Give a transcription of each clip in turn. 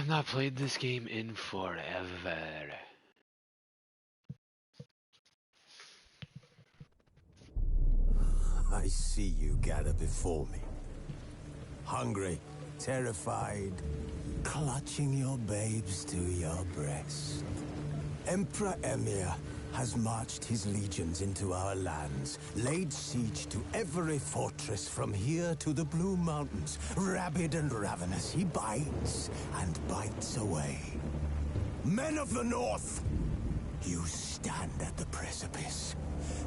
have not played this game in forever. I see you gather before me. Hungry, terrified, clutching your babes to your breast. Emperor Emir has marched his legions into our lands, laid siege to every fortress from here to the Blue Mountains. Rabid and ravenous, he bites and bites away. Men of the North, you stand at the precipice.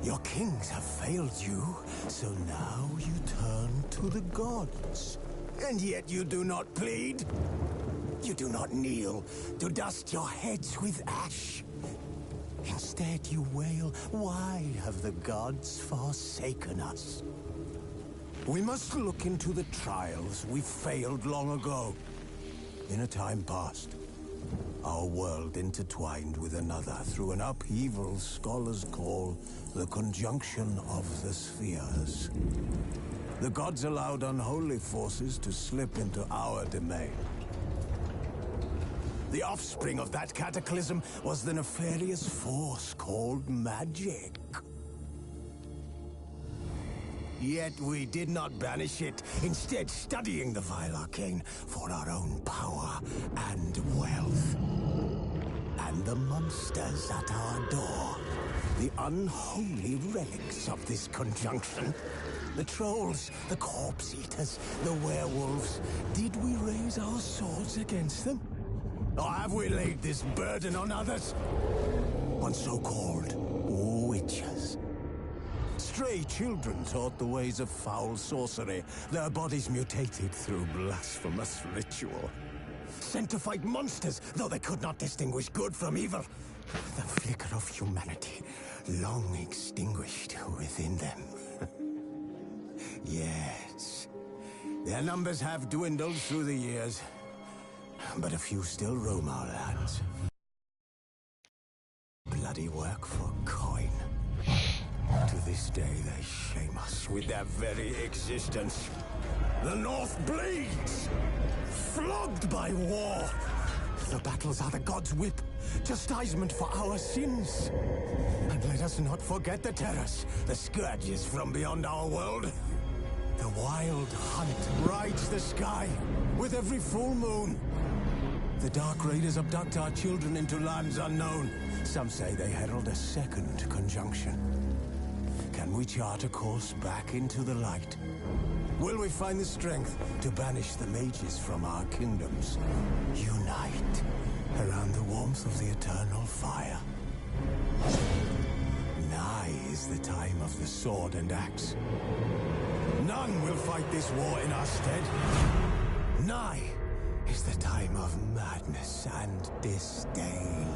Your kings have failed you, so now you turn to the gods. And yet you do not plead. You do not kneel to dust your heads with ash. Instead you wail, why have the gods forsaken us? We must look into the trials we failed long ago. In a time past, our world intertwined with another through an upheaval scholars call the conjunction of the spheres. The gods allowed unholy forces to slip into our domain. The offspring of that cataclysm was the nefarious force called magic. Yet we did not banish it, instead studying the vile arcane for our own power and wealth. And the monsters at our door, the unholy relics of this conjunction. The trolls, the corpse eaters, the werewolves. Did we raise our swords against them? Or have we laid this burden on others? On so-called witches. Stray children taught the ways of foul sorcery, their bodies mutated through blasphemous ritual. Sent to fight monsters, though they could not distinguish good from evil. The flicker of humanity, long extinguished within them. Yes, their numbers have dwindled through the years, but a few still roam our lands. Bloody work for coin. To this day, they shame us with their very existence. The North bleeds, flogged by war. The battles are the gods' whip, chastisement for our sins. And let us not forget the terrors, the scourges from beyond our world. The wild hunt rides the sky with every full moon. The Dark Raiders abduct our children into lands unknown. Some say they herald a second conjunction. Can we chart a course back into the light? Will we find the strength to banish the mages from our kingdoms? Unite around the warmth of the eternal fire. Nigh is the time of the sword and axe. None will fight this war in our stead. Nigh is the time of madness and disdain.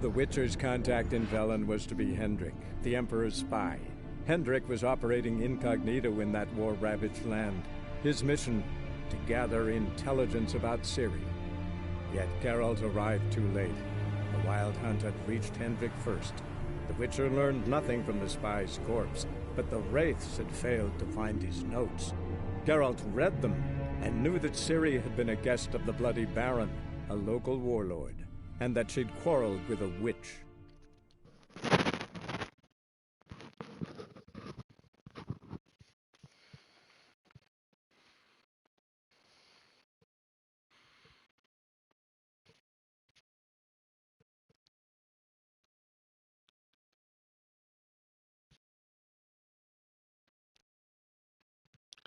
The Witcher's contact in Velen was to be Hendrik, the Emperor's spy. Hendrik was operating incognito in that war-ravaged land. His mission, to gather intelligence about Ciri. Yet Geralt arrived too late. The Wild Hunt had reached Hendrik first. The Witcher learned nothing from the spy's corpse, but the Wraiths had failed to find his notes. Geralt read them, and knew that Ciri had been a guest of the Bloody Baron, a local warlord, and that she'd quarreled with a witch.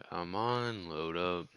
Come on, load up.